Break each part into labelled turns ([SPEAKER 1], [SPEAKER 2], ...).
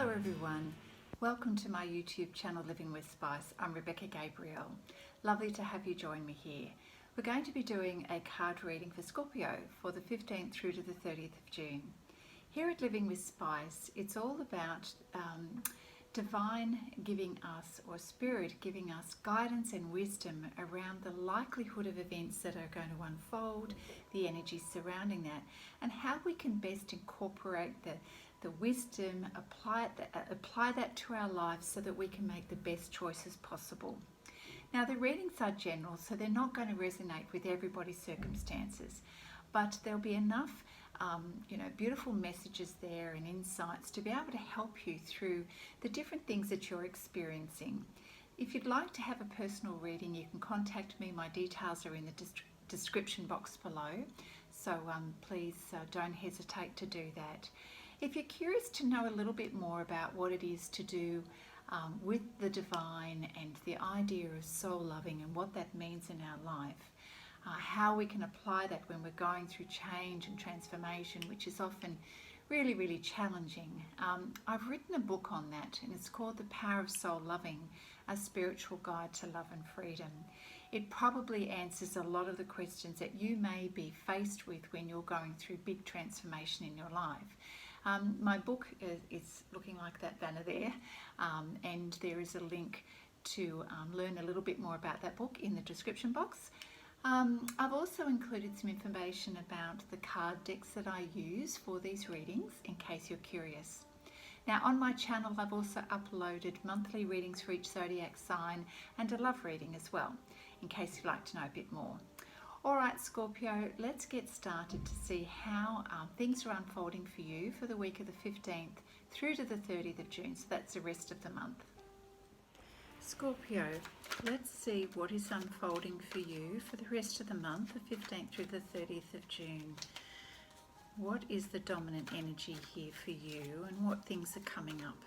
[SPEAKER 1] Hello everyone, welcome to my YouTube channel Living with Spice. I'm Rebecca Gabriel. Lovely to have you join me here. We're going to be doing a card reading for Scorpio for the 15th through to the 30th of June. Here at Living with Spice, it's all about divine giving us, or spirit giving us, guidance and wisdom around the likelihood of events that are going to unfold, the energies surrounding that, and how we can best incorporate the wisdom, apply that to our lives so that we can make the best choices possible. Now, the readings are general, so they're not going to resonate with everybody's circumstances, but there'll be enough beautiful messages there and insights to be able to help you through the different things that you're experiencing. If you'd like to have a personal reading, you can contact me. My details are in the description box below, so please don't hesitate to do that. If you're curious to know a little bit more about what it is to do with the divine and the idea of soul loving and what that means in our life, how we can apply that when we're going through change and transformation, which is often really, really challenging. I've written a book on that, and it's called The Power of Soul Loving, A Spiritual Guide to Love and Freedom. It probably answers a lot of the questions that you may be faced with when you're going through big transformation in your life. My book is looking like that banner there, and there is a link to learn a little bit more about that book in the description box. I've also included some information about the card decks that I use for these readings in case you're curious. Now, on my channel I've also uploaded monthly readings for each zodiac sign and a love reading as well, in case you'd like to know a bit more. Alright Scorpio, let's get started to see how things are unfolding for you for the week of the 15th through to the 30th of June, so that's the rest of the month. Scorpio, let's see what is unfolding for you for the rest of the month, the 15th through the 30th of June. What is the dominant energy here for you, and what things are coming up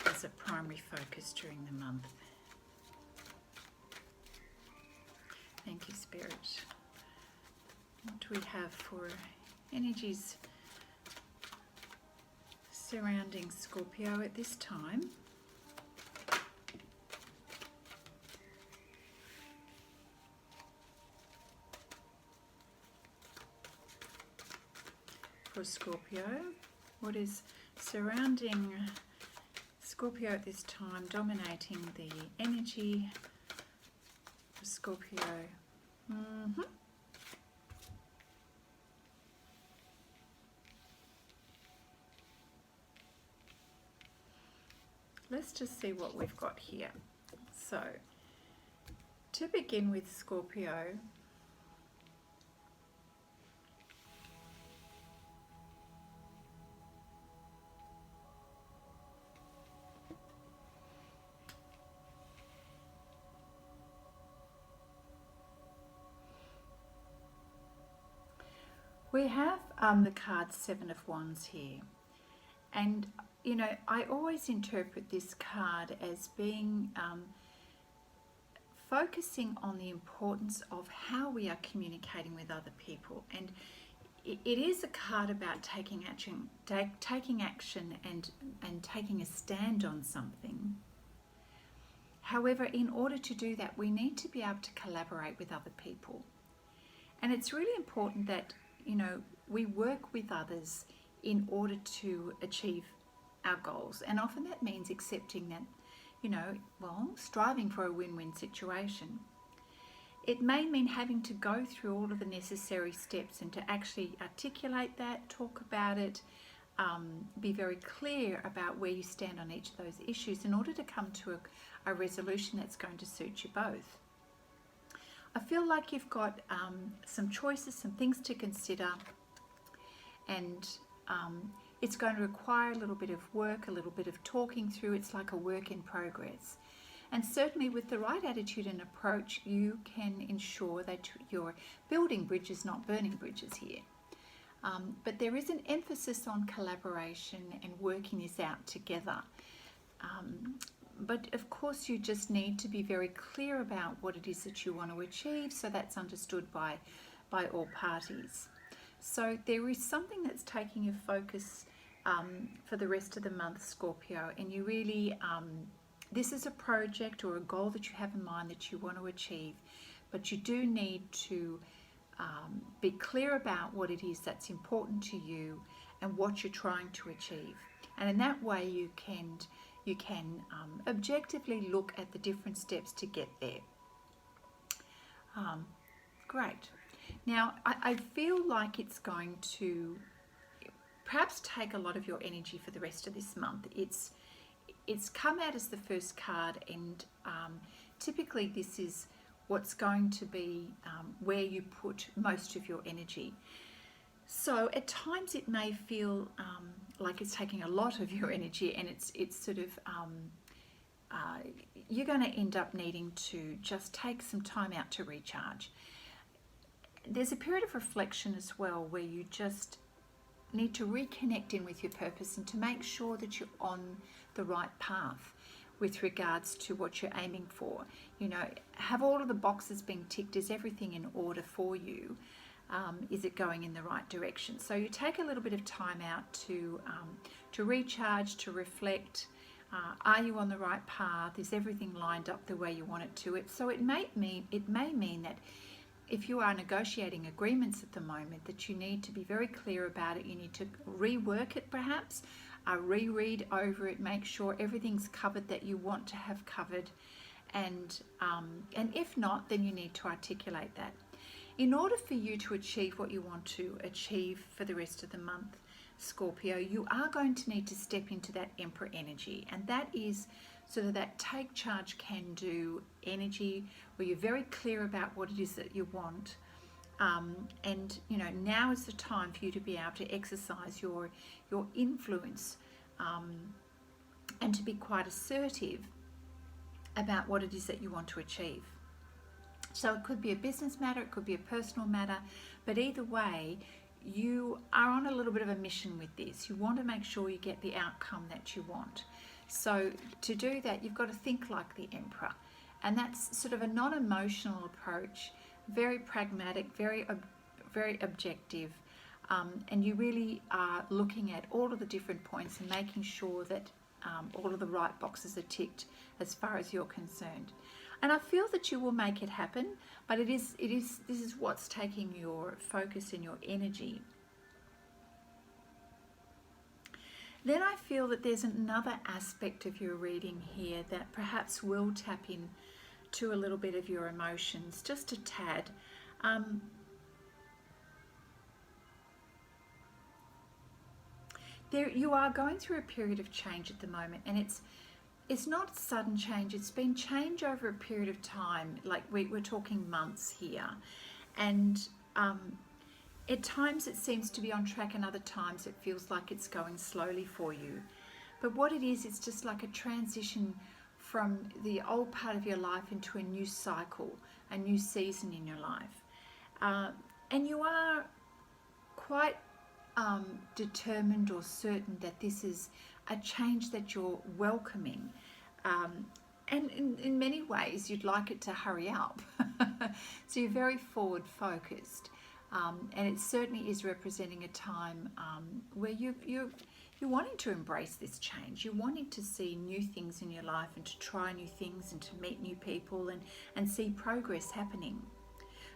[SPEAKER 1] as a primary focus during the month? Thank you, Spirit. What do we have for energies surrounding Scorpio at this time? For Scorpio, what is surrounding Scorpio at this time, dominating the energy for Scorpio? Let's just see what we've got here. So, to begin with, Scorpio, we have the card Seven of Wands here, and you know, I always interpret this card as being focusing on the importance of how we are communicating with other people, and it is a card about taking action and taking a stand on something. However, in order to do that, we need to be able to collaborate with other people, and it's really important that, you know, we work with others in order to achieve our goals, and often that means accepting that, you know, well, striving for a win-win situation. It may mean having to go through all of the necessary steps and to actually articulate that, talk about it, be very clear about where you stand on each of those issues in order to come to a resolution that's going to suit you both. I feel like you've got some choices, some things to consider, and it's going to require a little bit of work, a little bit of talking through. It's like a work in progress. And certainly with the right attitude and approach, you can ensure that you're building bridges, not burning bridges here. But there is an emphasis on collaboration and working this out together. But of course you just need to be very clear about what it is that you want to achieve, so that's understood by all parties. So there is something that's taking your focus for the rest of the month, Scorpio, and you really, this is a project or a goal that you have in mind that you want to achieve, but you do need to be clear about what it is that's important to you and what you're trying to achieve. And in that way you can objectively look at the different steps to get there. Great. Now I feel like it's going to perhaps take a lot of your energy for the rest of this month. It's come out as the first card, and typically this is what's going to be where you put most of your energy. So at times it may feel like it's taking a lot of your energy, and it's sort of you're going to end up needing to just take some time out to recharge. There's a period of reflection as well where you just need to reconnect in with your purpose and to make sure that you're on the right path with regards to what you're aiming for. You know, have all of the boxes being ticked? Is everything in order for you? Is it going in the right direction? So you take a little bit of time out to recharge, to reflect. Are you on the right path? Is everything lined up the way you want it to? So it may mean that if you are negotiating agreements at the moment, that you need to be very clear about it. You need to rework it, perhaps, reread over it, make sure everything's covered that you want to have covered, and if not, then you need to articulate that. In order for you to achieve what you want to achieve for the rest of the month, Scorpio, you are going to need to step into that Emperor energy, and that is sort of that take charge, can do energy, where you're very clear about what it is that you want, and you know, now is the time for you to be able to exercise your influence, and to be quite assertive about what it is that you want to achieve. So it could be a business matter, it could be a personal matter, but either way, you are on a little bit of a mission with this. You want to make sure you get the outcome that you want. So to do that, you've got to think like the Emperor, and that's sort of a non-emotional approach, very pragmatic, very objective, and you really are looking at all of the different points and making sure that all of the right boxes are ticked as far as you're concerned. And I feel that you will make it happen, but this is what's taking your focus and your energy. Then I feel that there's another aspect of your reading here that perhaps will tap in to a little bit of your emotions, just a tad. You are going through a period of change at the moment, and it's not sudden change. It's been change over a period of time, like we're talking months here, and at times it seems to be on track, and other times it feels like it's going slowly for you. But what it is, it's just like a transition from the old part of your life into a new cycle, a new season in your life, and you are quite determined or certain that this is a change that you're welcoming, and in many ways you'd like it to hurry up. So you're very forward focused, and it certainly is representing a time where you're wanting to embrace this change. You're wanting to see new things in your life, and to try new things, and to meet new people, and see progress happening.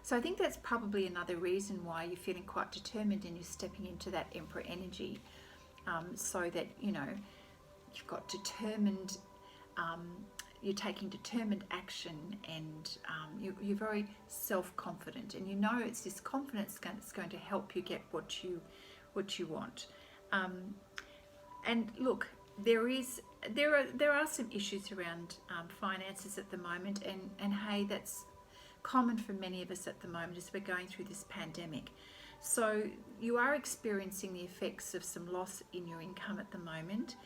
[SPEAKER 1] So I think that's probably another reason why you're feeling quite determined and you're stepping into that Emperor energy, so that, you know, you've got determined, you're taking determined action, and you're very self-confident, and you know it's this confidence that's going to help you get what you want. And look, there are some issues around finances at the moment, and hey, that's common for many of us at the moment as we're going through this pandemic. So you are experiencing the effects of some loss in your income at the moment,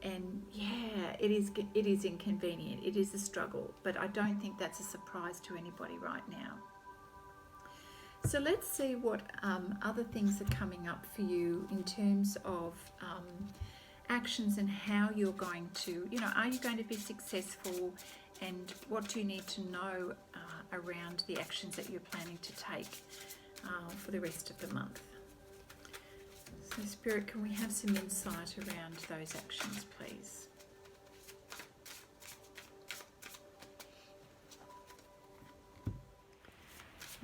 [SPEAKER 1] and yeah, it is inconvenient, it is a struggle, but I don't think that's a surprise to anybody right now. So let's see what other things are coming up for you in terms of actions, and how you're going to, you know, are you going to be successful, and what do you need to know around the actions that you're planning to take for the rest of the month. So Spirit, can we have some insight around those actions, please?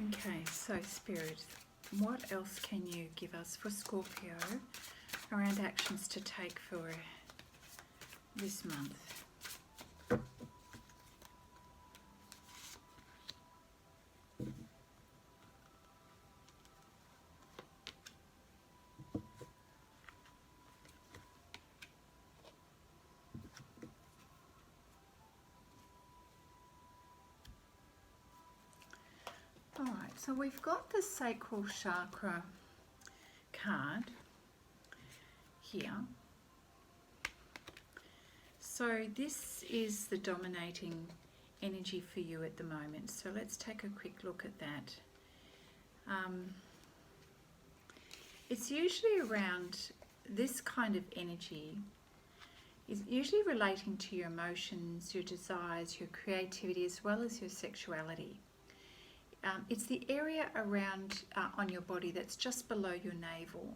[SPEAKER 1] Okay, so Spirit, what else can you give us for Scorpio around actions to take for this month? Alright, so we've got the sacral chakra card here. So this is the dominating energy for you at the moment. So let's take a quick look at that. It's usually around this kind of energy is usually relating to your emotions, your desires, your creativity, as well as your sexuality. It's the area around on your body that's just below your navel,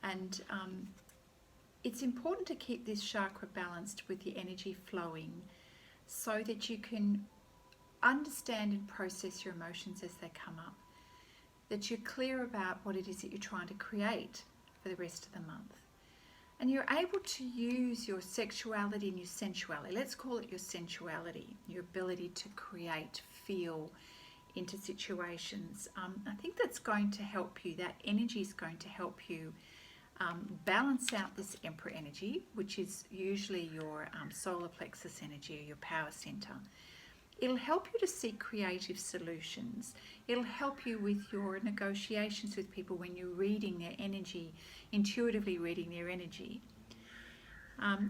[SPEAKER 1] and it's important to keep this chakra balanced with the energy flowing so that you can understand and process your emotions as they come up, that you're clear about what it is that you're trying to create for the rest of the month, and you're able to use your sexuality and your sensuality, let's call it your sensuality, your ability to create, feel into situations. I think that's going to help you, that energy is going to help you balance out this Emperor energy, which is usually your solar plexus energy or your power center. It'll help you to seek creative solutions. It'll help you with your negotiations with people when you're reading their energy, intuitively reading their energy.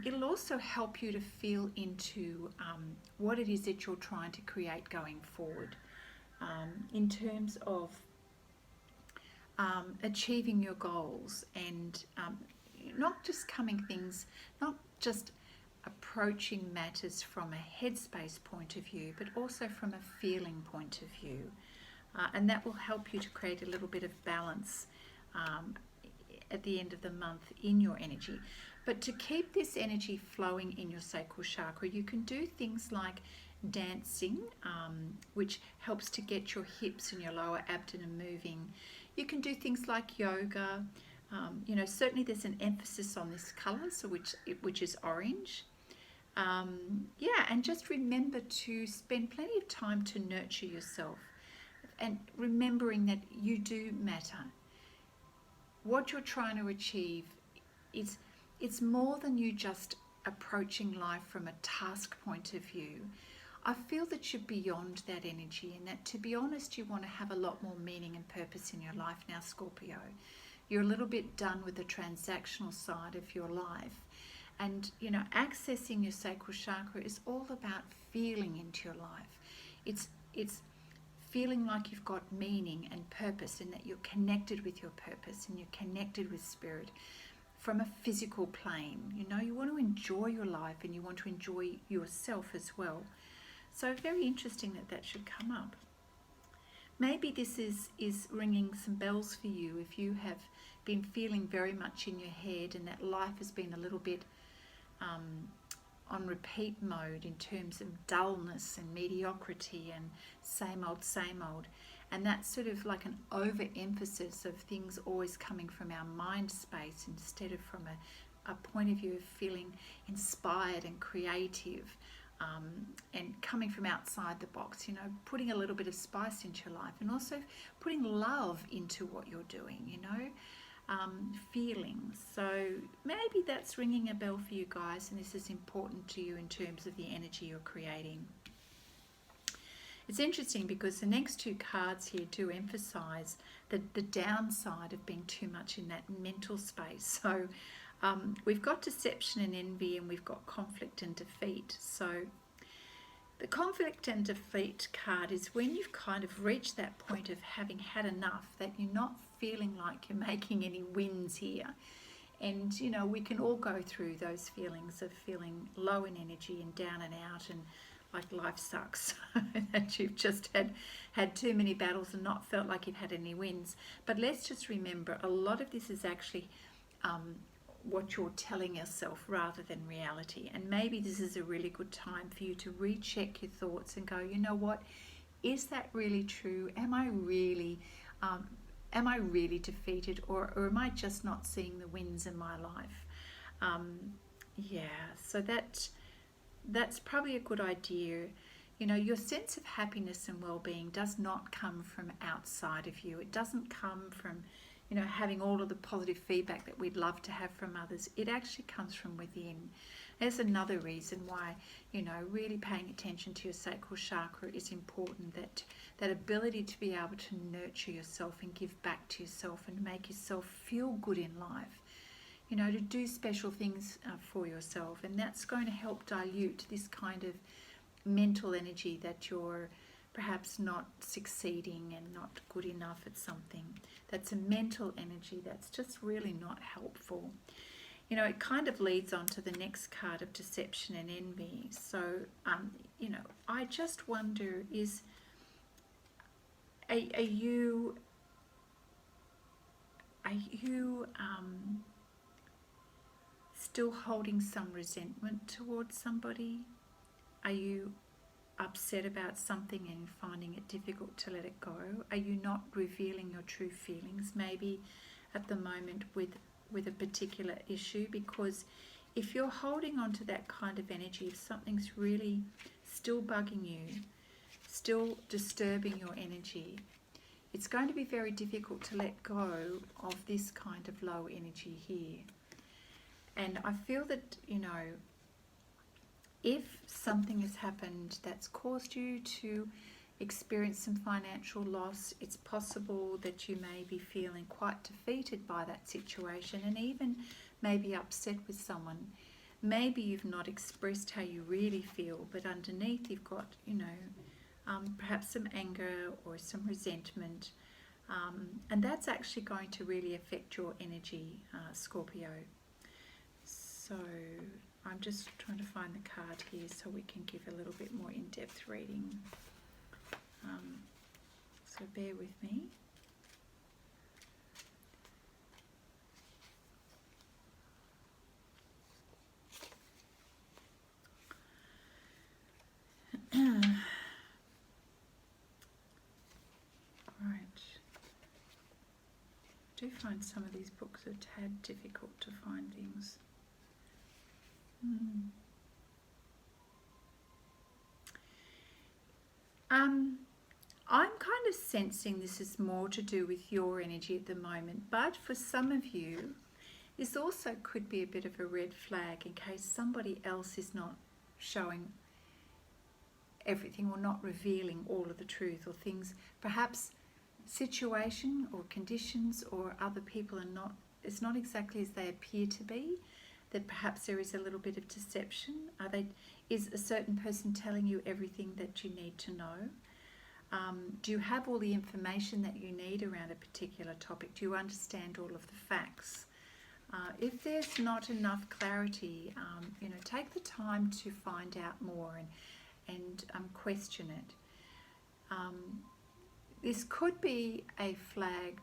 [SPEAKER 1] It'll also help you to feel into what it is that you're trying to create going forward. In terms of achieving your goals and not just approaching matters from a headspace point of view, but also from a feeling point of view. And that will help you to create a little bit of balance at the end of the month in your energy. But to keep this energy flowing in your sacral chakra, you can do things like dancing, which helps to get your hips and your lower abdomen moving. You can do things like yoga. Certainly there's an emphasis on this color, so which is orange. And just remember to spend plenty of time to nurture yourself, and remembering that you do matter. What you're trying to achieve it's more than you just approaching life from a task point of view. I feel that you're beyond that energy, and that, to be honest, you want to have a lot more meaning and purpose in your life now, Scorpio. You're a little bit done with the transactional side of your life. And, accessing your sacral chakra is all about feeling into your life. It's feeling like you've got meaning and purpose, and that you're connected with your purpose and you're connected with spirit from a physical plane. You want to enjoy your life, and you want to enjoy yourself as well. So very interesting that should come up. Maybe this is ringing some bells for you if you have been feeling very much in your head, and that life has been a little bit on repeat mode in terms of dullness and mediocrity and same old, and that's sort of like an overemphasis of things always coming from our mind space instead of from a point of view of feeling inspired and creative, and coming from outside the box, putting a little bit of spice into your life, and also putting love into what you're doing, feelings. So maybe that's ringing a bell for you guys, and this is important to you in terms of the energy you're creating. It's interesting because the next two cards here do emphasize the downside of being too much in that mental space. So we've got deception and envy, and we've got conflict and defeat. So the conflict and defeat card is when you've kind of reached that point of having had enough, that you're not feeling like you're making any wins here. And we can all go through those feelings of feeling low in energy and down and out, and like life sucks, that you've just had too many battles and not felt like you've had any wins. But let's just remember, a lot of this is actually what you're telling yourself rather than reality. And maybe this is a really good time for you to recheck your thoughts and go, you know what, is that really true? Am I really defeated, or am I just not seeing the wins in my life? Yeah, so that's probably a good idea. You know, your sense of happiness and well-being does not come from outside of you. It doesn't come from, you know, having all of the positive feedback that we'd love to have from others. It actually comes from within. There's another reason why, you know, really paying attention to your sacral chakra is important. That ability to be able to nurture yourself and give back to yourself and make yourself feel good in life. You know, to do special things for yourself. And that's going to help dilute this kind of mental energy that you're perhaps not succeeding and not good enough at something. That's a mental energy that's just really not helpful. You know, it kind of leads on to the next card of deception and envy. So, you know, I just wonder, are you still holding some resentment towards somebody? Are you upset about something and finding it difficult to let it go? Are you not revealing your true feelings maybe at the moment with a particular issue? Because if you're holding on to that kind of energy, if something's really still bugging you, still disturbing your energy, it's going to be very difficult to let go of this kind of low energy here. And I feel that, you know, if something has happened that's caused you to experience some financial loss, it's possible that you may be feeling quite defeated by that situation and even maybe upset with someone. Maybe you've not expressed how you really feel, but underneath you've got, you know, perhaps some anger or some resentment. And that's actually going to really affect your energy, Scorpio. So I'm just trying to find the card here so we can give a little bit more in-depth reading. So bear with me. Right. I do find some of these books a tad difficult to find things. I'm kind of sensing this is more to do with your energy at the moment, but for some of you, this also could be a bit of a red flag in case somebody else is not showing everything or not revealing all of the truth, or things, perhaps situation or conditions or other people it's not exactly as they appear to be, that perhaps there is a little bit of deception. Is a certain person telling you everything that you need to know? Do you have all the information that you need around a particular topic? Do you understand all of the facts? If there's not enough clarity, you know, take the time to find out more and question it. This could be a flag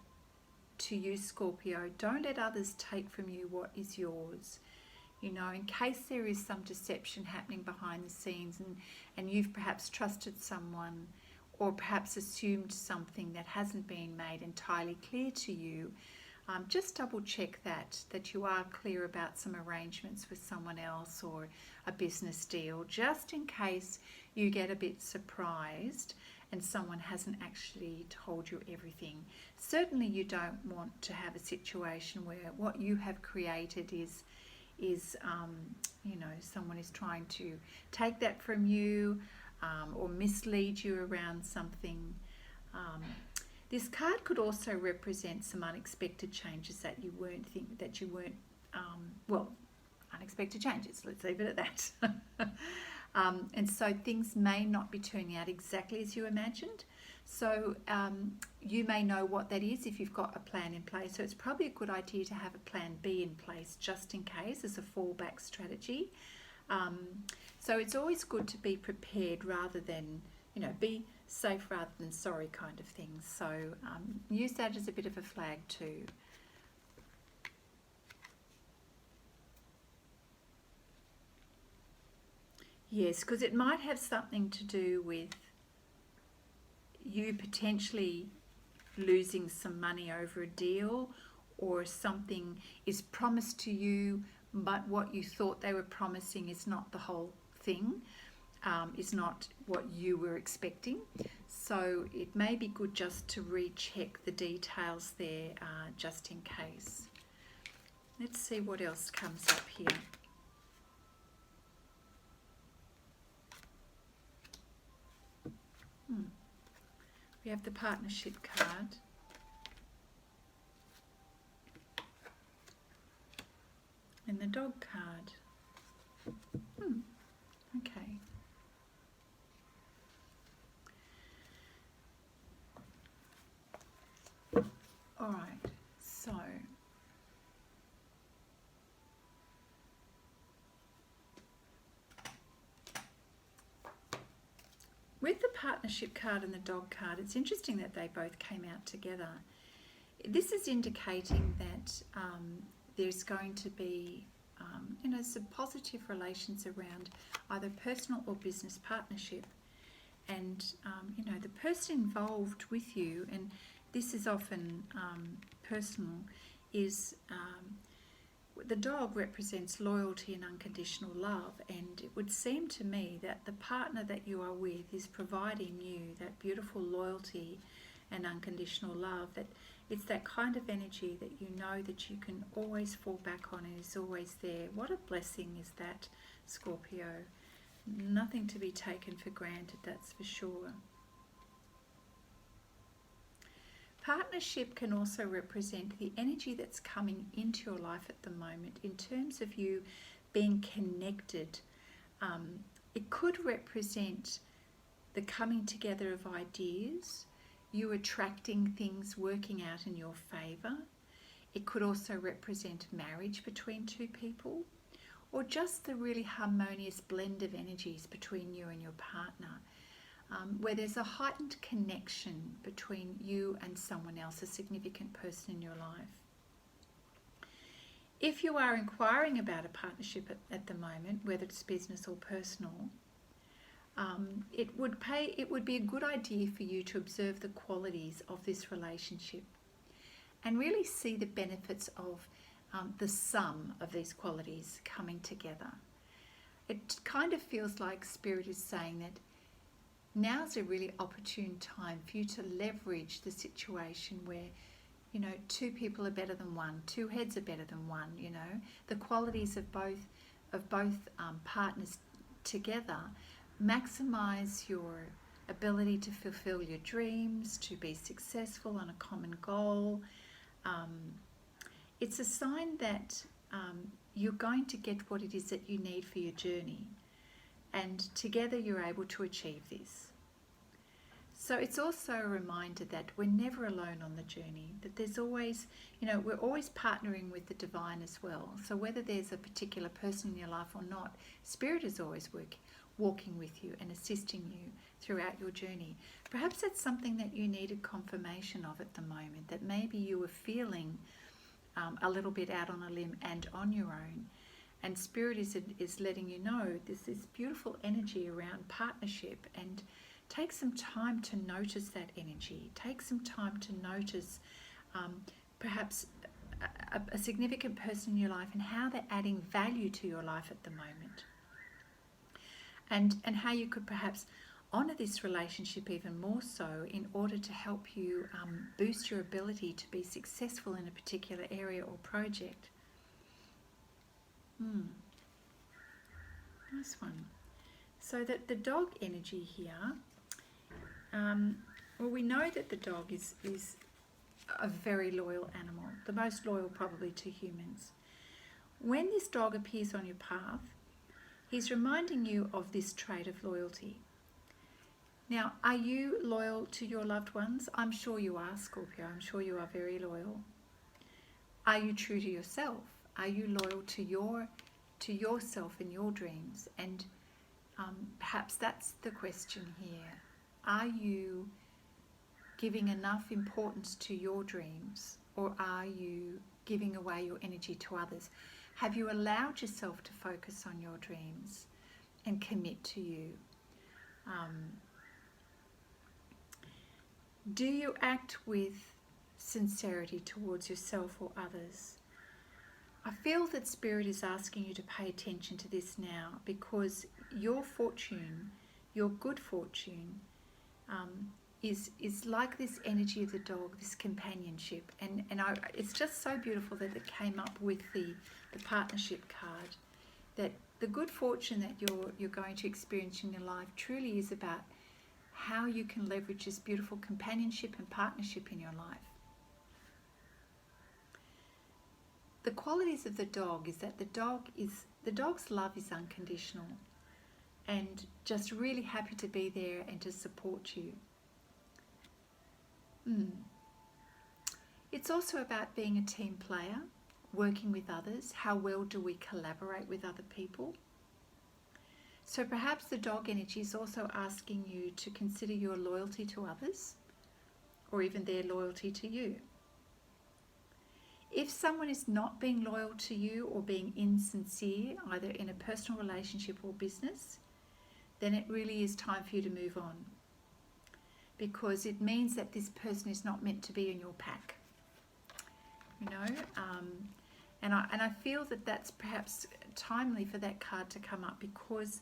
[SPEAKER 1] to you, Scorpio. Don't let others take from you what is yours. You know, in case there is some deception happening behind the scenes and you've perhaps trusted someone or perhaps assumed something that hasn't been made entirely clear to you, just double check that you are clear about some arrangements with someone else or a business deal, just in case you get a bit surprised and someone hasn't actually told you everything. Certainly you don't want to have a situation where what you have created is you know, someone is trying to take that from you or mislead you around something. This card could also represent some unexpected changes that you weren't unexpected changes, let's leave it at that. And so things may not be turning out exactly as you imagined. So you may know what that is if you've got a plan in place. So it's probably a good idea to have a plan B in place just in case, as a fallback strategy. So it's always good to be prepared rather than, you know, be safe rather than sorry kind of thing. So use that as a bit of a flag too. Yes, because it might have something to do with you potentially losing some money over a deal, or something is promised to you, but what you thought they were promising is not the whole thing, is not what you were expecting. So it may be good just to recheck the details there, just in case. Let's see what else comes up here. We have the partnership card. And the dog card. Okay. All right, so with the partnership card and the dog card, it's interesting that they both came out together. This is indicating that there's going to be, some positive relations around either personal or business partnership. And, the person involved with you, and this is often personal, is the dog represents loyalty and unconditional love, and it would seem to me that the partner that you are with is providing you that beautiful loyalty and unconditional love, that it's that kind of energy that you know that you can always fall back on and is always there. What a blessing is that, Scorpio. Nothing to be taken for granted, that's for sure. Partnership can also represent the energy that's coming into your life at the moment in terms of you being connected. It could represent the coming together of ideas, you attracting things working out in your favour. It could also represent marriage between two people, or just the really harmonious blend of energies between you and your partner, where there's a heightened connection between you and someone else, a significant person in your life. If you are inquiring about a partnership at the moment, whether it's business or personal, it would be a good idea for you to observe the qualities of this relationship and really see the benefits of the sum of these qualities coming together. It kind of feels like Spirit is saying that now's a really opportune time for you to leverage the situation where, two people are better than one, two heads are better than one, the qualities of both partners together maximize your ability to fulfill your dreams, to be successful on a common goal. It's a sign that you're going to get what it is that you need for your journey, and together you're able to achieve this. So it's also a reminder that we're never alone on the journey, that there's always, we're always partnering with the divine as well. So whether there's a particular person in your life or not, Spirit is always walking with you and assisting you throughout your journey. Perhaps that's something that you needed confirmation of at the moment, that maybe you were feeling a little bit out on a limb and on your own. And Spirit is letting you know there's this beautiful energy around partnership, and take some time to notice that energy. Take some time to notice perhaps a significant person in your life and how they're adding value to your life at the moment. And how you could perhaps honour this relationship even more so in order to help you boost your ability to be successful in a particular area or project. Nice one. So that the dog energy here, well, we know that the dog is a very loyal animal, the most loyal probably to humans. When this dog appears on your path, he's reminding you of this trait of loyalty. Now, are you loyal to your loved ones? I'm sure you are, Scorpio. I'm sure you are very loyal. Are you true to yourself? Are you loyal to yourself and your dreams? And perhaps that's the question here. Are you giving enough importance to your dreams, or are you giving away your energy to others? Have you allowed yourself to focus on your dreams and commit to you? Do you act with sincerity towards yourself or others? I feel that Spirit is asking you to pay attention to this now, because your fortune, your good fortune, is like this energy of the dog, this companionship. And it's just so beautiful that it came up with the partnership card, that the good fortune that you're going to experience in your life truly is about how you can leverage this beautiful companionship and partnership in your life. The qualities of the dog is that the dog's love is unconditional and just really happy to be there and to support you. It's also about being a team player, working with others. How well do we collaborate with other people? So perhaps the dog energy is also asking you to consider your loyalty to others, or even their loyalty to you. If someone is not being loyal to you or being insincere, either in a personal relationship or business, then it really is time for you to move on, because it means that this person is not meant to be in your pack. You know, and I feel that that's perhaps timely for that card to come up, because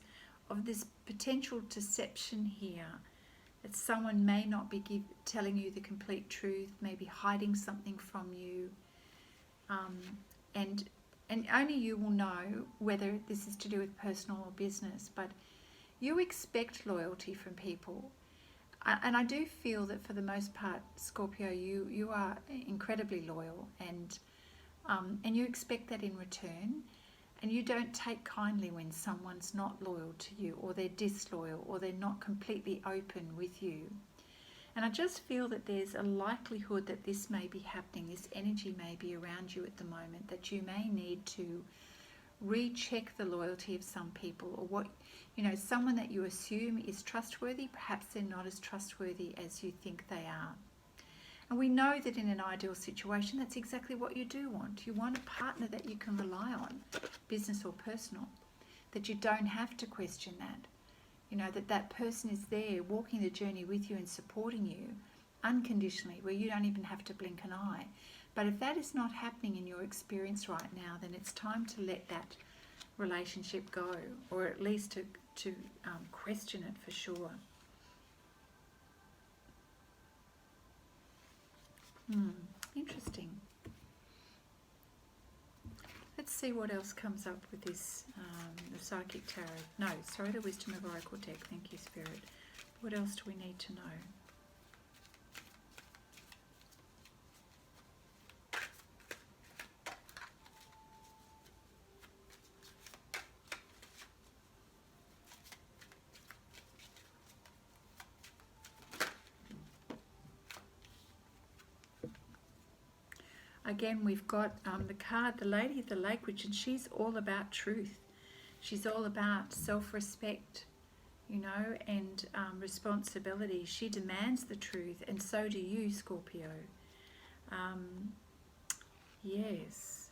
[SPEAKER 1] of this potential deception here, that someone may not be telling you the complete truth, maybe hiding something from you, and only you will know whether this is to do with personal or business. But you expect loyalty from people, and I do feel that for the most part, Scorpio, you are incredibly loyal, and you expect that in return, and you don't take kindly when someone's not loyal to you, or they're disloyal, or they're not completely open with you. And I just feel that there's a likelihood that this may be happening, this energy may be around you at the moment, that you may need to recheck the loyalty of some people, or what, you know, someone that you assume is trustworthy, perhaps they're not as trustworthy as you think they are. And we know that in an ideal situation, that's exactly what you do want. You want a partner that you can rely on, business or personal, that you don't have to question that. You know, that person is there walking the journey with you and supporting you unconditionally, where you don't even have to blink an eye. But if that is not happening in your experience right now, then it's time to let that relationship go, or at least to question it for sure. Interesting. Let's see what else comes up with this, the Psychic Tarot. No, sorry, the Wisdom of Oracle deck. Thank you, Spirit. What else do we need to know? Again, we've got the card, the Lady of the Lake, and she's all about truth. She's all about self-respect, you know, and responsibility. She demands the truth, and so do you, Scorpio. Yes.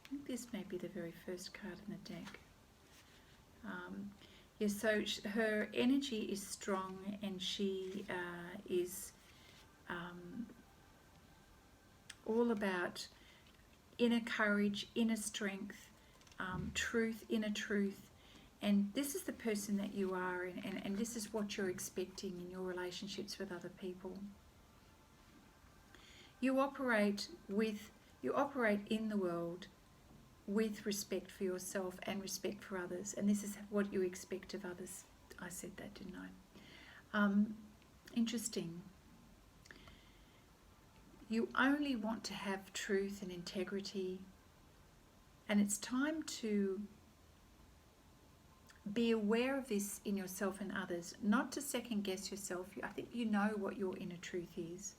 [SPEAKER 1] I think this may be the very first card in the deck. Yes, so her energy is strong, and she is all about inner courage, inner strength, truth, inner truth. And this is the person that you are, and this is what you're expecting in your relationships with other people. You operate in the world with respect for yourself and respect for others, and this is what you expect of others. I said that, didn't I? Interesting. You only want to have truth and integrity, and it's time to be aware of this in yourself and others, not to second guess yourself. I think you know what your inner truth is.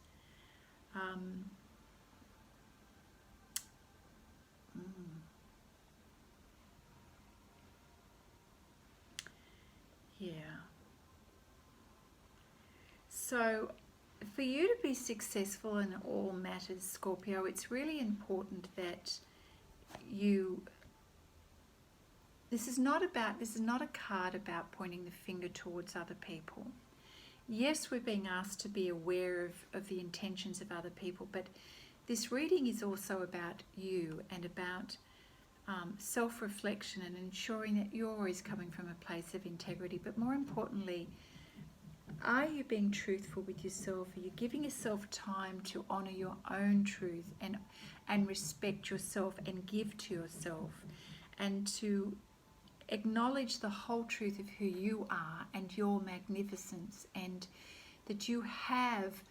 [SPEAKER 1] Yeah. So for you to be successful in all matters, Scorpio, it's really important that This is not a card about pointing the finger towards other people. Yes, we're being asked to be aware of the intentions of other people, but this reading is also about you and about self-reflection and ensuring that you're always coming from a place of integrity. But more importantly, are you being truthful with yourself? Are you giving yourself time to honour your own truth and respect yourself and give to yourself, and to acknowledge the whole truth of who you are and your magnificence, and that you have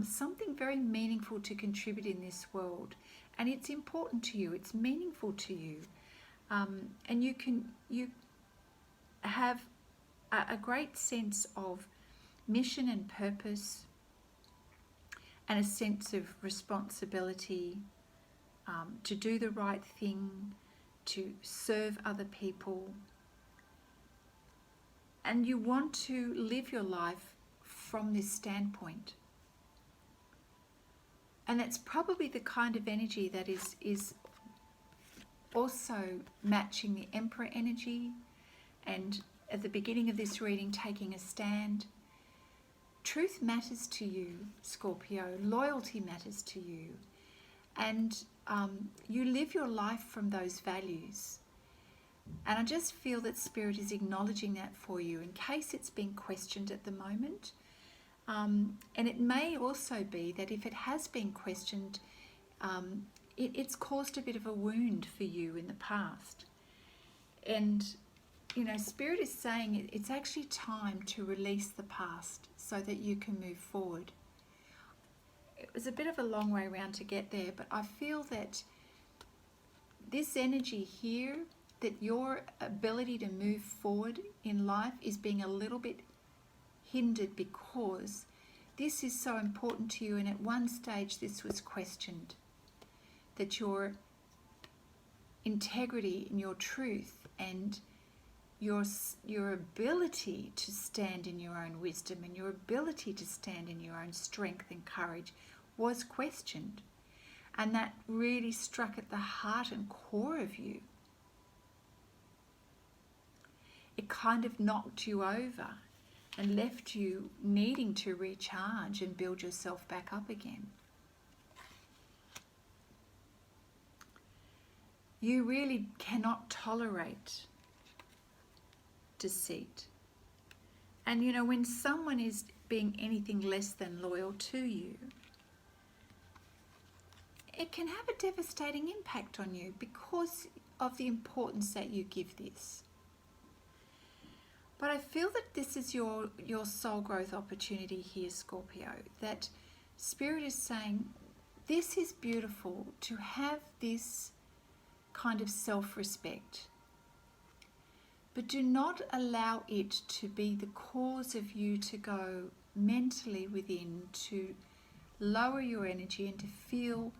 [SPEAKER 1] something very meaningful to contribute in this world, and it's important to you, it's meaningful to you, and you have a great sense of mission and purpose, and a sense of responsibility to do the right thing, to serve other people, and you want to live your life from this standpoint. And that's probably the kind of energy that is also matching the Emperor energy, and at the beginning of this reading, taking a stand. Truth matters to you, Scorpio. Loyalty matters to you. And you live your life from those values. And I just feel that Spirit is acknowledging that for you in case it's being questioned at the moment. And it may also be that if it has been questioned, it's caused a bit of a wound for you in the past. And, you know, Spirit is saying it's actually time to release the past so that you can move forward. It was a bit of a long way around to get there, but I feel that this energy here, that your ability to move forward in life is being a little bit hindered because this is so important to you, and at one stage this was questioned, that your integrity and your truth and your ability to stand in your own wisdom and your ability to stand in your own strength and courage was questioned, and that really struck at the heart and core of you. It kind of knocked you over and left you needing to recharge and build yourself back up again. You really cannot tolerate deceit. And you know, when someone is being anything less than loyal to you, it can have a devastating impact on you because of the importance that you give this. But I feel that this is your soul growth opportunity here, Scorpio, that Spirit is saying this is beautiful to have this kind of self-respect. But do not allow it to be the cause of you to go mentally within, to lower your energy and to feel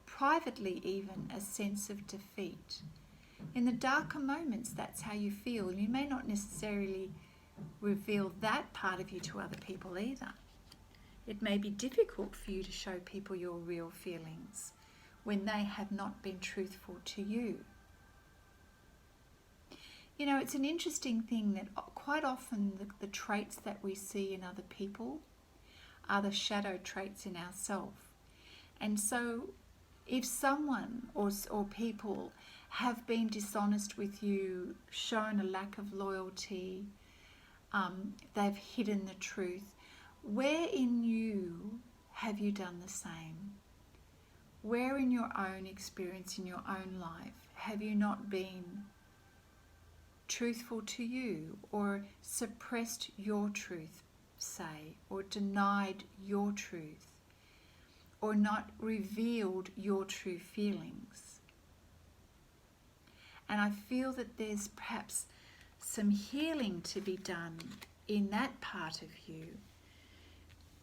[SPEAKER 1] privately even a sense of defeat. In the darker moments, that's how you feel. And you may not necessarily reveal that part of you to other people either. It may be difficult for you to show people your real feelings when they have not been truthful to you. You know, it's an interesting thing that quite often the traits that we see in other people are the shadow traits in ourselves. And so if someone or people have been dishonest with you, shown a lack of loyalty, they've hidden the truth, where in you have you done the same? Where in your own experience, in your own life, have you not been truthful to you, or suppressed your truth, say, or denied your truth, or not revealed your true feelings? And I feel that there's perhaps some healing to be done in that part of you.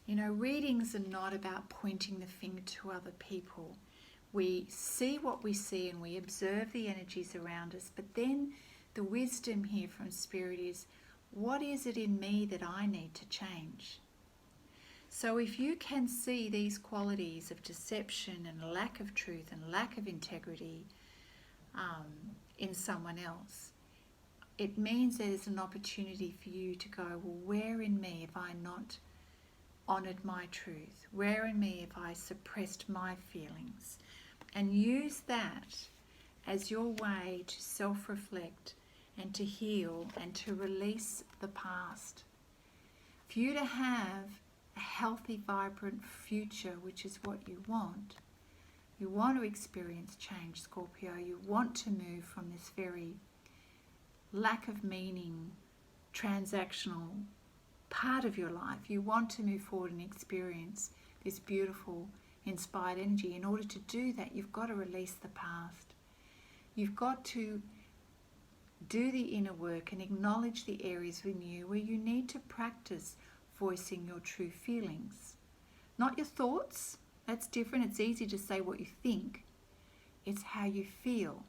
[SPEAKER 1] You know, readings are not about pointing the finger to other people. We see what we see and we observe the energies around us, but then the wisdom here from Spirit is, what is it in me that I need to change? So if you can see these qualities of deception and lack of truth and lack of integrity in someone else, it means there's an opportunity for you to go, well, where in me have I not honoured my truth? Where in me have I suppressed my feelings? And use that as your way to self-reflect and to heal and to release the past. For you to have a healthy, vibrant future, which is what you want to experience change, Scorpio. You want to move from this very lack of meaning, transactional part of your life. You want to move forward and experience this beautiful, inspired energy. In order to do that, you've got to release the past. You've got to do the inner work and acknowledge the areas in you where you need to practice voicing your true feelings. Not your thoughts. That's different. It's easy to say what you think. It's how you feel.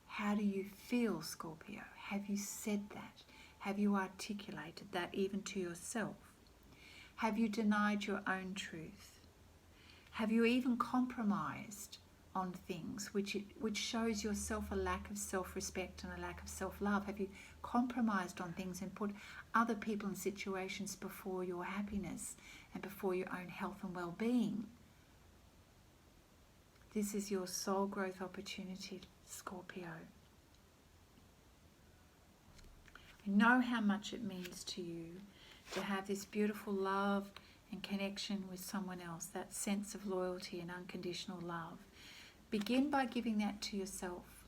[SPEAKER 1] How do you feel, Scorpio? Have you said that? Have you articulated that even to yourself? Have you denied your own truth? Have you even compromised on things which shows yourself a lack of self-respect and a lack of self-love? Have you compromised on things and put other people and situations before your happiness and before your own health and well-being? This is your soul growth opportunity, Scorpio. I know how much it means to you to have this beautiful love and connection with someone else, that sense of loyalty and unconditional love. Begin by giving that to yourself.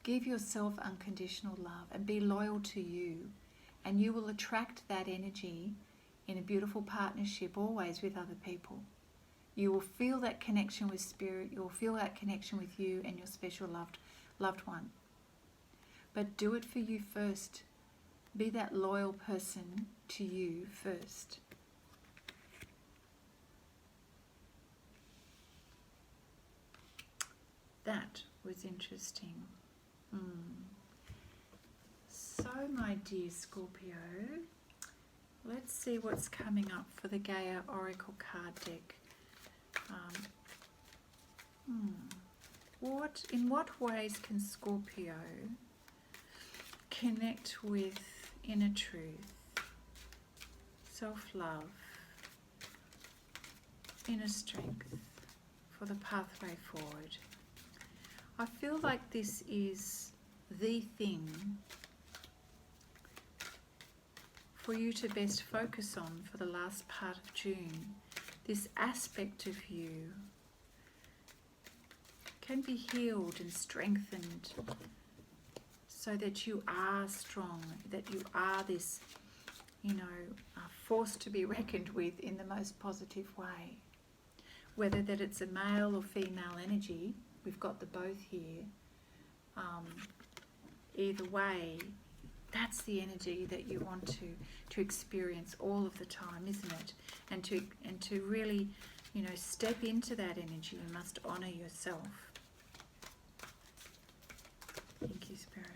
[SPEAKER 1] Give yourself unconditional love and be loyal to you, and you will attract that energy in a beautiful partnership always with other people. You will feel that connection with spirit. You will feel that connection with you and your special loved one. But do it for you first. Be that loyal person to you first. That was interesting. So, my dear Scorpio, let's see what's coming up for the Gaia Oracle card deck. In what ways can Scorpio connect with inner truth, self-love, inner strength for the pathway forward? I feel like this is the thing for you to best focus on for the last part of June. This aspect of you can be healed and strengthened so that you are strong, that you are this, force to be reckoned with in the most positive way. Whether that it's a male or female energy, we've got the both here. Either way, that's the energy that you want to experience all of the time, isn't it? And to really, step into that energy, you must honour yourself. Thank you, Spirit.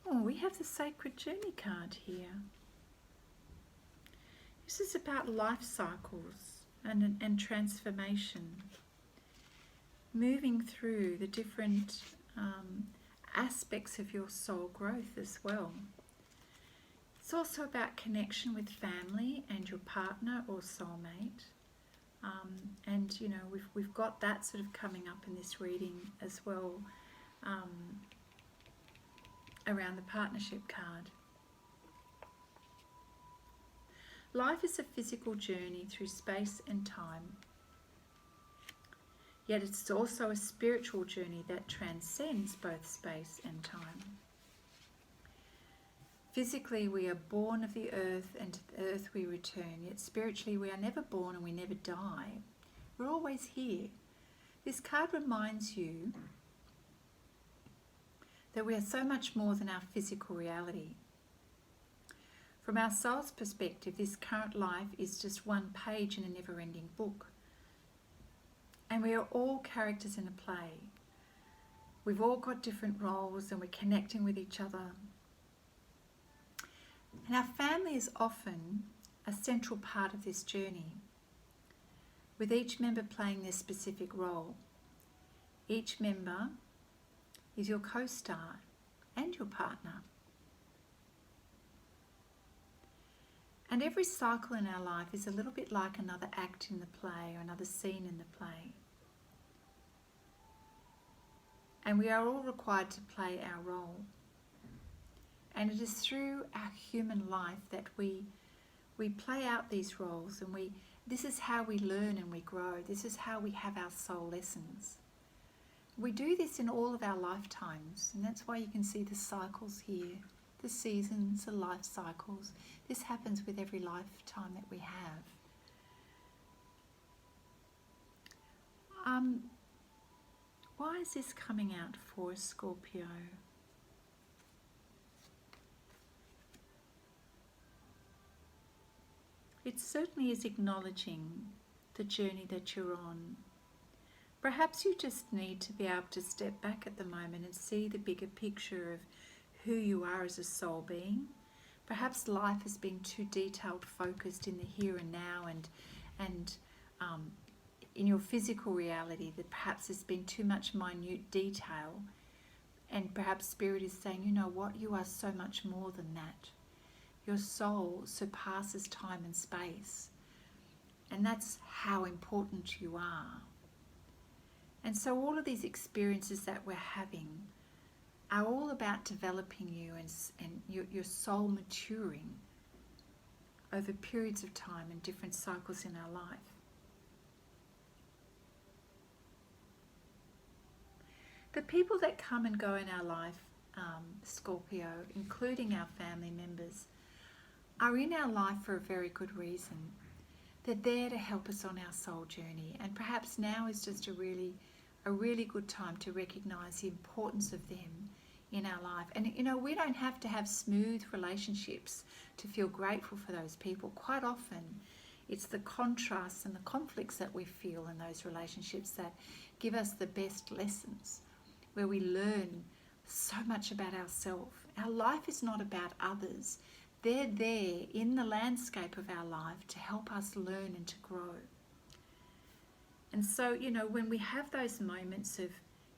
[SPEAKER 1] Oh, we have the Sacred Journey card here. This is about life cycles and transformation. Moving through the different aspects of your soul growth as well. It's also about connection with family and your partner or soulmate. And we've got that sort of coming up in this reading as well, around the partnership card. Life is a physical journey through space and time. Yet it's also a spiritual journey that transcends both space and time. Physically, we are born of the earth, and to the earth we return. Yet spiritually, we are never born and we never die. We're always here. This card reminds you that we are so much more than our physical reality. From our soul's perspective, this current life is just one page in a never-ending book. And we are all characters in a play. We've all got different roles and we're connecting with each other. And our family is often a central part of this journey, with each member playing their specific role. Each member is your co-star and your partner. And every cycle in our life is a little bit like another act in the play or another scene in the play. And we are all required to play our role. And it is through our human life that we play out these roles, and this is how we learn and we grow. This is how we have our soul lessons. We do this in all of our lifetimes, and that's why you can see the cycles here, the seasons, the life cycles. This happens with every lifetime that we have. Why is this coming out for Scorpio? It certainly is acknowledging the journey that you're on. Perhaps you just need to be able to step back at the moment and see the bigger picture of who you are as a soul being. Perhaps life has been too detailed, focused in the here and now, and in your physical reality, that perhaps there's been too much minute detail, and perhaps Spirit is saying, you know what, you are so much more than that. Your soul surpasses time and space, and that's how important you are. And so all of these experiences that we're having are all about developing you and your soul maturing over periods of time and different cycles in our life. The people that come and go in our life, Scorpio, including our family members, are in our life for a very good reason. They're there to help us on our soul journey, and perhaps now is just a really good time to recognize the importance of them in our life. And you know, we don't have to have smooth relationships to feel grateful for those people. Quite often it's the contrasts and the conflicts that we feel in those relationships that give us the best lessons, where we learn so much about ourselves. Our life is not about others. They're there in the landscape of our life to help us learn and to grow. And so, you know, when we have those moments of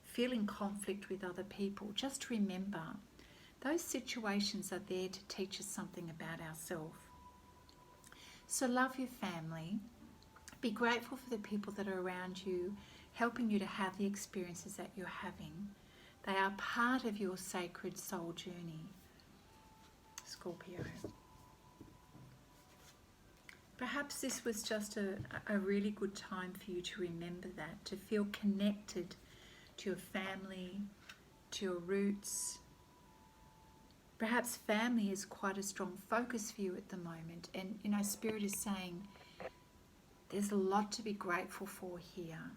[SPEAKER 1] feeling conflict with other people, just remember those situations are there to teach us something about ourselves. So love your family. Be grateful for the people that are around you, helping you to have the experiences that you're having. They are part of your sacred soul journey, Scorpio. Perhaps this was just a really good time for you to remember that, to feel connected to your family, to your roots. Perhaps family is quite a strong focus for you at the moment, and you know, Spirit is saying there's a lot to be grateful for here.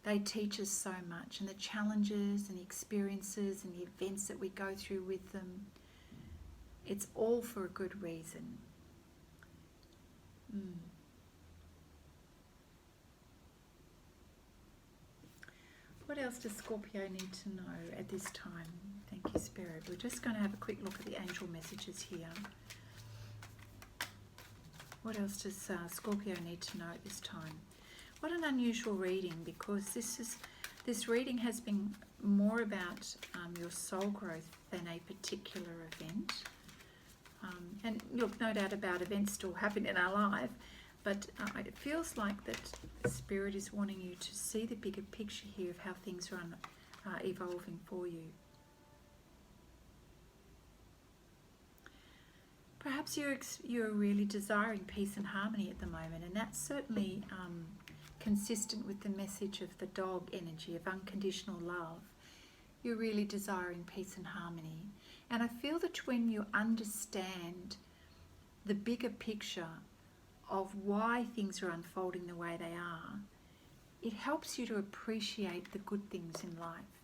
[SPEAKER 1] They teach us so much, and the challenges and the experiences and the events that we go through with them, it's all for a good reason. What else does Scorpio need to know at this time? Thank you, Spirit. We're just going to have a quick look at the angel messages here. What else does Scorpio need to know at this time? What an unusual reading, because this reading has been more about your soul growth than a particular event. And look, no doubt about events still happen in our life, but it feels like that Spirit is wanting you to see the bigger picture here of how things are evolving for you. Perhaps you're really desiring peace and harmony at the moment, and that's certainly consistent with the message of the dog energy of unconditional love. You're really desiring peace and harmony. And I feel that when you understand the bigger picture of why things are unfolding the way they are, it helps you to appreciate the good things in life.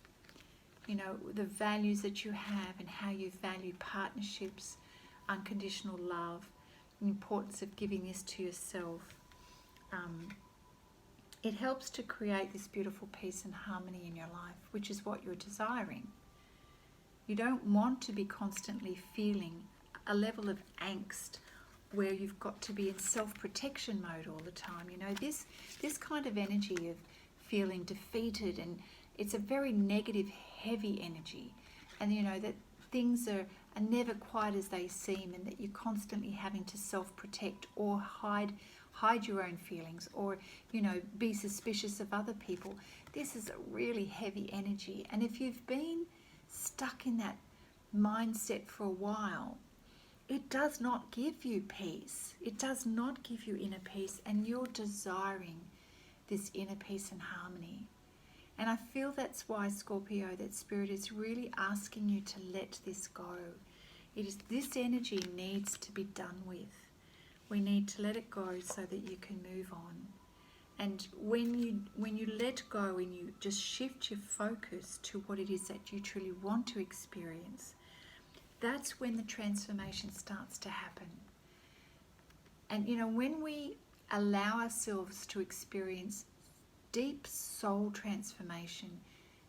[SPEAKER 1] You know, the values that you have and how you value partnerships, unconditional love, the importance of giving this to yourself. It helps to create this beautiful peace and harmony in your life, which is what you're desiring. You don't want to be constantly feeling a level of angst where you've got to be in self-protection mode all the time. You know, this kind of energy of feeling defeated it's a very negative, heavy energy. And you know that things are never quite as they seem, and that you're constantly having to self-protect or hide your own feelings, or be suspicious of other people. This is a really heavy energy, and if you've been stuck in that mindset for a while, it does not give you peace. It does not give you inner peace, and you're desiring this inner peace and harmony. And I feel that's why, Scorpio, that Spirit is really asking you to let this go. It is, this energy needs to be done with. We need to let it go so that you can move on. And when you let go and you just shift your focus to what it is that you truly want to experience, that's when the transformation starts to happen. And when we allow ourselves to experience deep soul transformation,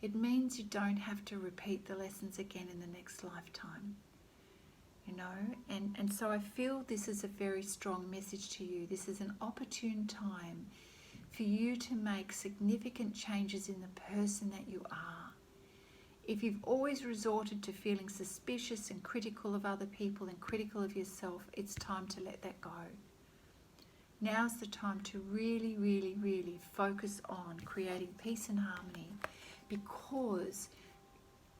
[SPEAKER 1] it means you don't have to repeat the lessons again in the next lifetime. And so I feel this is a very strong message to you. This is an opportune time for you to make significant changes in the person that you are. If you've always resorted to feeling suspicious and critical of other people and critical of yourself, it's time to let that go. Now's the time to really, really, really focus on creating peace and harmony, because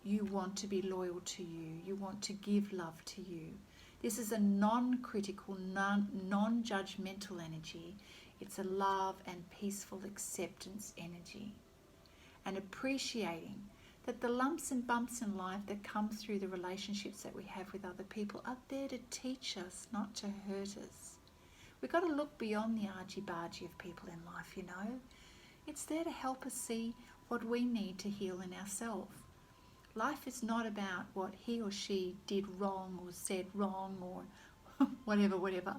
[SPEAKER 1] you want to be loyal to you. You want to give love to you. This is a non-critical, non-judgmental energy. It's a love and peaceful acceptance energy. And appreciating that the lumps and bumps in life that come through the relationships that we have with other people are there to teach us, not to hurt us. We've got to look beyond the argy-bargy of people in life, It's there to help us see what we need to heal in ourselves. Life is not about what he or she did wrong or said wrong or whatever.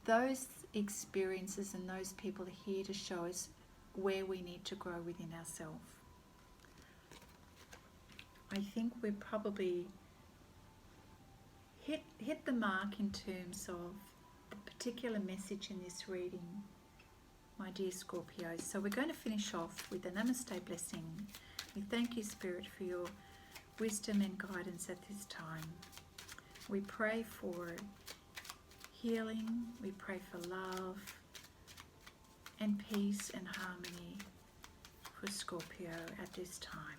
[SPEAKER 1] Those experiences and those people are here to show us where we need to grow within ourselves. I think we're probably hit the mark in terms of the particular message in this reading, my dear Scorpios. So we're going to finish off with the Namaste blessing. We thank you, Spirit, for your wisdom and guidance at this time. We pray for healing. We pray for love and peace and harmony for Scorpio at this time.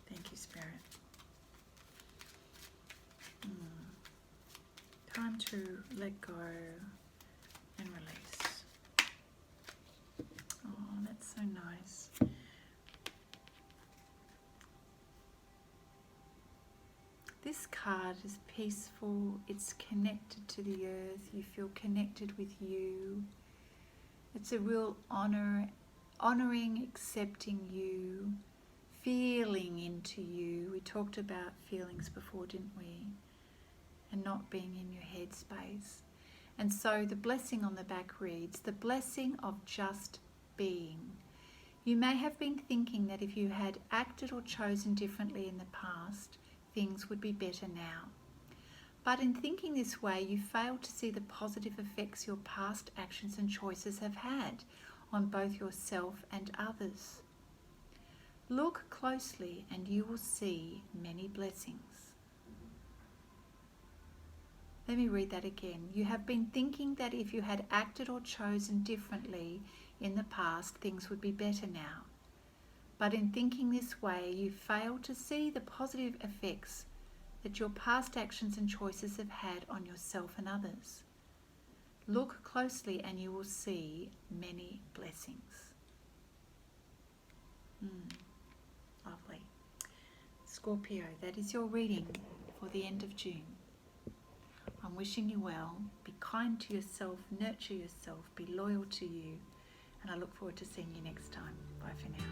[SPEAKER 1] Thank you, Spirit. Time to let go and release. Oh, that's so nice. This card is peaceful. It's connected to the earth. You feel connected with you. It's a real honoring, accepting you, feeling into you. We talked about feelings before, didn't we? And not being in your head space. And so the blessing on the back reads, the blessing of just being. You may have been thinking that if you had acted or chosen differently in the past, things would be better now. But in thinking this way, you fail to see the positive effects your past actions and choices have had on both yourself and others. Look closely and you will see many blessings. Let me read that again. You have been thinking that if you had acted or chosen differently in the past, things would be better now. But in thinking this way, you fail to see the positive effects that your past actions and choices have had on yourself and others. Look closely and you will see many blessings. Lovely. Scorpio, that is your reading for the end of June. I'm wishing you well. Be kind to yourself, nurture yourself, be loyal to you, and I look forward to seeing you next time. Bye for now.